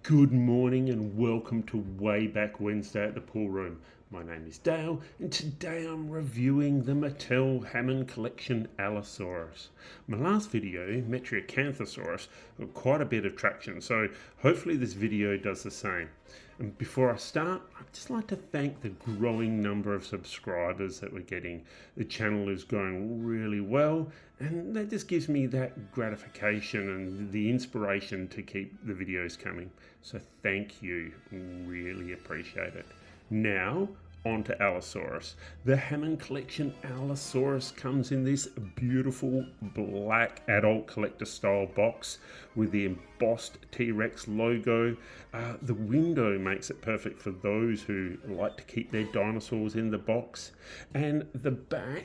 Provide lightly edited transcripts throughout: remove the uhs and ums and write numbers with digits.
Good morning and welcome to Way Back Wednesday at the Pool Room. My name is Dale and today I'm reviewing the Mattel Hammond collection Allosaurus. My last video, Metriacanthosaurus, got quite a bit of traction, so hopefully this video does the same. And before I start, I'd just like to thank the growing number of subscribers that we're getting. The channel is going really well and that just gives me that gratification and the inspiration to keep the videos coming. So thank you, really appreciate it. Now, on to Allosaurus. The Hammond collection Allosaurus comes in this beautiful black adult collector style box with the embossed T-Rex logo. The window makes it perfect for those who like to keep their dinosaurs in the box. And the back,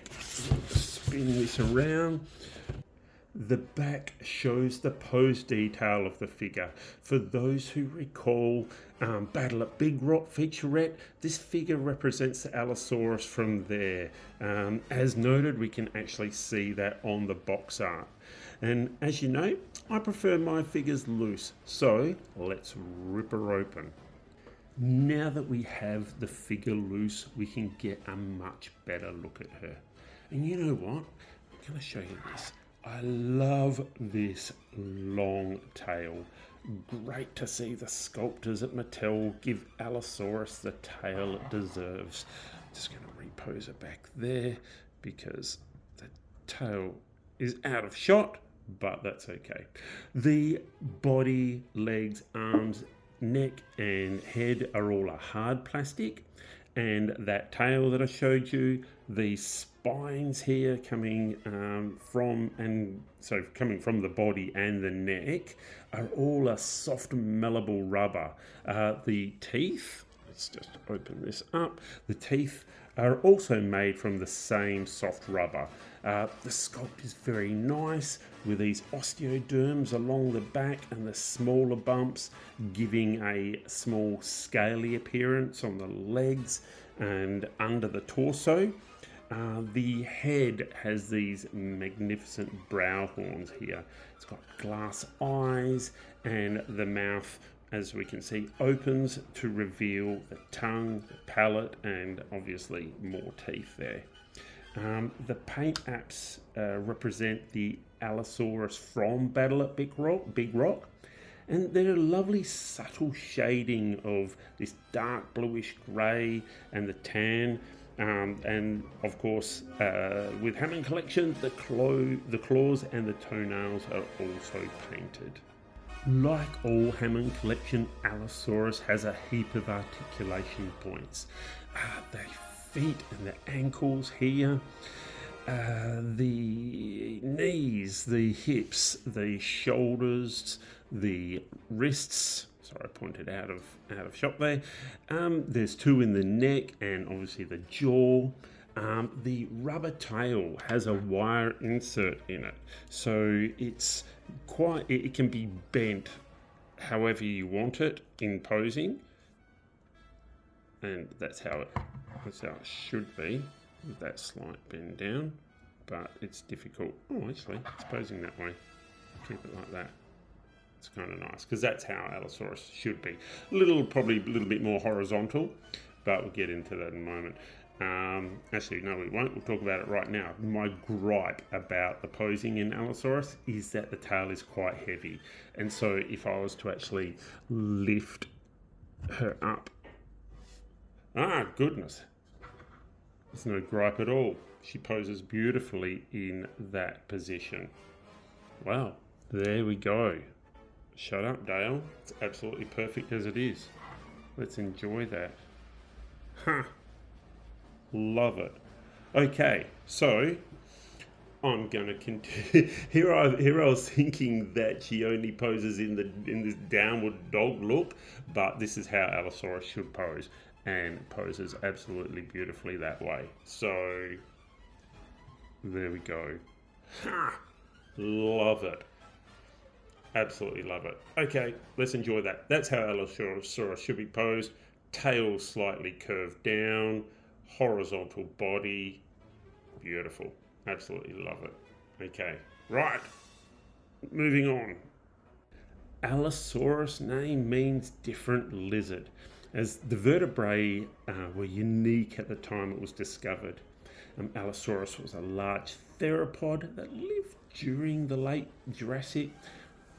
spin this around. The back shows the pose detail of the figure. For those who recall Battle at Big Rock featurette, this figure represents the Allosaurus from there. As noted, we can actually see that on the box art. And as you know, I prefer my figures loose, so let's rip her open. Now that we have the figure loose, we can get a much better look at her. And you know what? I'm going to show you this. I love this long tail. Great to see the sculptors at Mattel give Allosaurus the tail it deserves. Just going to repose it back there because the tail is out of shot, but that's okay. The body, legs, arms, neck and head are all a hard plastic, and that tail that I showed you, the spines here coming from the body and the neck are all a soft malleable rubber. The teeth, let's just open this up, the teeth are also made from the same soft rubber. The sculpt is very nice with these osteoderms along the back and the smaller bumps giving a small scaly appearance on the legs and under the torso. The head has these magnificent brow horns here. It's got glass eyes and the mouth, as we can see, opens to reveal the tongue, the palate, and obviously more teeth there. The paint apps represent the Allosaurus from Battle at Big Rock, and they're a lovely subtle shading of this dark bluish grey and the tan. And of course, with Hammond collection, the claws and the toenails are also painted. Like all Hammond collection, Allosaurus has a heap of articulation points. The feet and the ankles here, the knees, the hips, the shoulders, the wrists. Sorry, I pointed out of shot there. There's two in the neck and obviously the jaw. The rubber tail has a wire insert in it, so it can be bent however you want it in posing, and that's how it should be with that slight bend down. But it's difficult. Oh, actually, it's posing that way. Keep it like that. It's kind of nice because that's how Allosaurus should be. Probably a little bit more horizontal, but we'll get into that in a moment. Actually, no, we won't. We'll talk about it right now. My gripe about the posing in Allosaurus is that the tail is quite heavy. And so if I was to actually lift her up, goodness, there's no gripe at all. She poses beautifully in that position. Wow, there we go. Shut up, Dale. It's absolutely perfect as it is. Let's enjoy that. Love it. Okay, so I'm going to continue. Here I was thinking that she only poses in this downward dog look, but this is how Allosaurus should pose, and poses absolutely beautifully that way. So there we go. Love it. Absolutely love it. Okay, let's enjoy that. That's how Allosaurus should be posed. Tail slightly curved down, horizontal body. Beautiful. Absolutely love it. Okay, right. Moving on. Allosaurus name means different lizard, as the vertebrae were unique at the time it was discovered. Allosaurus was a large theropod that lived during the late Jurassic,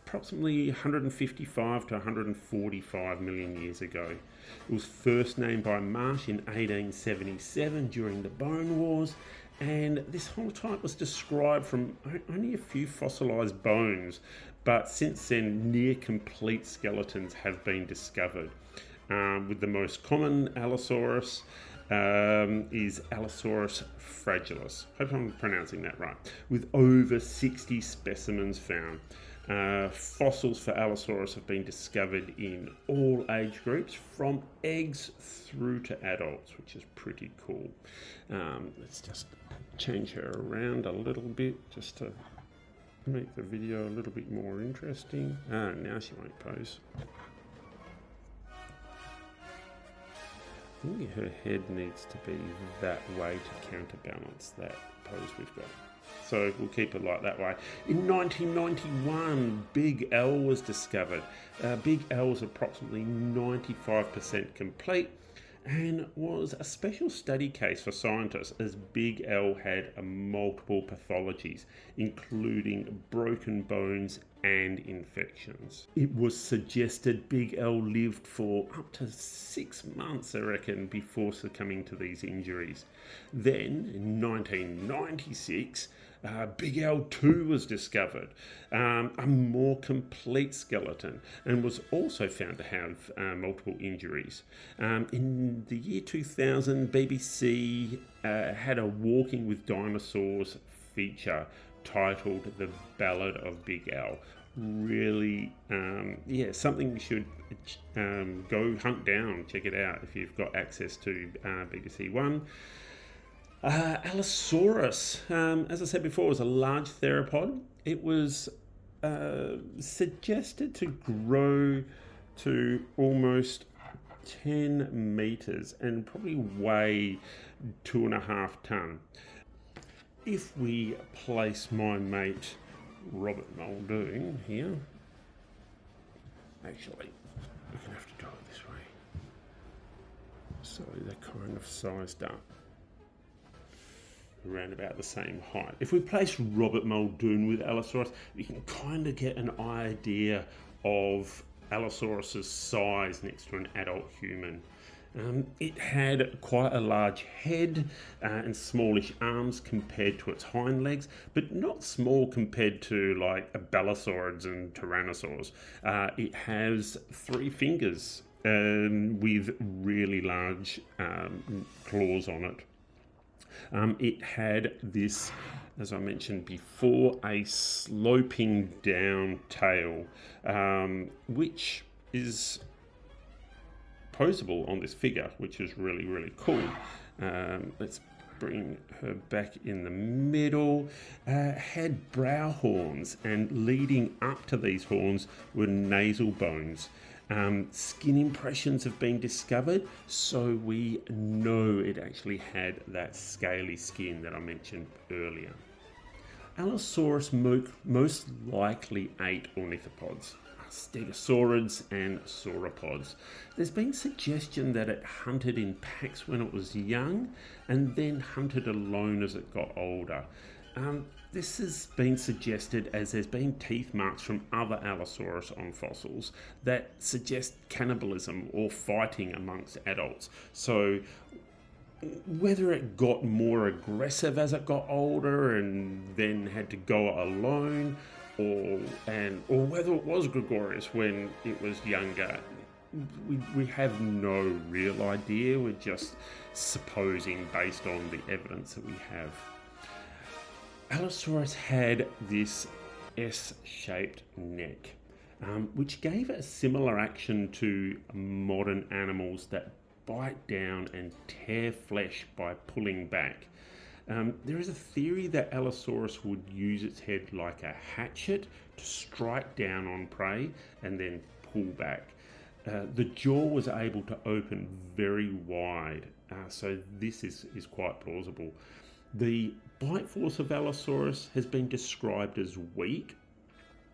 approximately 155 to 145 million years ago. It was first named by Marsh in 1877 during the Bone Wars, and this whole type was described from only a few fossilised bones, but since then near complete skeletons have been discovered. With the most common Allosaurus is Allosaurus fragilis. Hope I'm pronouncing that right. With over 60 specimens found. Fossils for Allosaurus have been discovered in all age groups, from eggs through to adults, which is pretty cool. Let's just change her around a little bit just to make the video a little bit more interesting. Now she won't pose. I think her head needs to be that way to counterbalance that pose we've got. So we'll keep it like that way. In 1991, Big L was discovered. Big L was approximately 95% complete and was a special study case for scientists, as Big L had multiple pathologies, including broken bones and infections. It was suggested Big L lived for up to 6 months, I reckon, before succumbing to these injuries. Then, in 1996, Big L2 was discovered, a more complete skeleton, and was also found to have multiple injuries. In the year 2000, BBC had a Walking with Dinosaurs feature titled The Ballad of Big L. Really, something you should go hunt down, check it out if you've got access to BBC One. Allosaurus, as I said before, was a large theropod. It was suggested to grow to almost 10 meters and probably weigh 2.5 tons. If we place my mate Robert Muldoon here, actually, we're going to have to do it this way. So they're kind of sized up around about the same height. If we place Robert Muldoon with Allosaurus, we can kind of get an idea of Allosaurus's size next to an adult human. It had quite a large head and smallish arms compared to its hind legs, but not small compared to like Balasaurids and Tyrannosaurs. It has 3 fingers with really large claws on it. It had this, as I mentioned before, a sloping down tail, which is posable on this figure, which is really, really cool. Let's bring her back in the middle. Had brow horns, and leading up to these horns were nasal bones. Skin impressions have been discovered, so we know it actually had that scaly skin that I mentioned earlier. Allosaurus most likely ate ornithopods, stegosaurids and sauropods. There's been suggestion that it hunted in packs when it was young and then hunted alone as it got older. This has been suggested as there's been teeth marks from other Allosaurus on fossils that suggest cannibalism or fighting amongst adults. So whether it got more aggressive as it got older and then had to go alone, or whether it was gregarious when it was younger, we have no real idea. We're just supposing based on the evidence that we have. Allosaurus had this S-shaped neck, which gave it a similar action to modern animals that bite down and tear flesh by pulling back. There is a theory that Allosaurus would use its head like a hatchet to strike down on prey and then pull back. The jaw was able to open very wide, so this is quite plausible. The bite force of Allosaurus has been described as weak,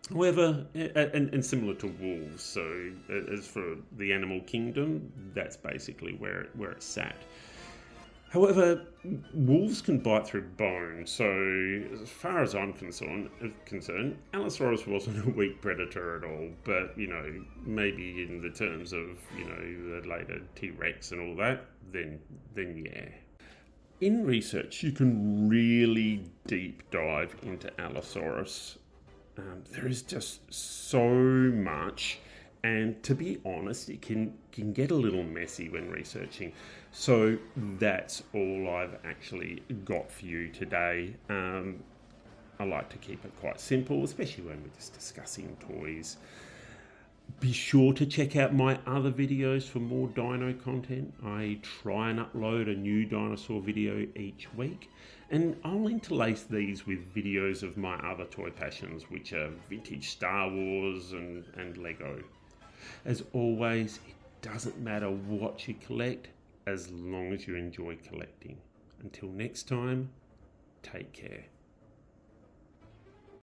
However, and similar to wolves, so as for the animal kingdom, that's basically where it's sat. However, wolves can bite through bone, so as far as I'm concerned, Allosaurus wasn't a weak predator at all. But maybe in the terms of the later T-Rex and all that, then yeah. In research, you can really deep dive into Allosaurus. There is just so much, and to be honest, it can get a little messy when researching. So that's all I've actually got for you today. I like to keep it quite simple, especially when we're just discussing toys. Be sure to check out my other videos for more dino content. I try and upload a new dinosaur video each week, and I'll interlace these with videos of my other toy passions, which are vintage Star Wars and Lego. As always, it doesn't matter what you collect as long as you enjoy collecting. Until next time, take care.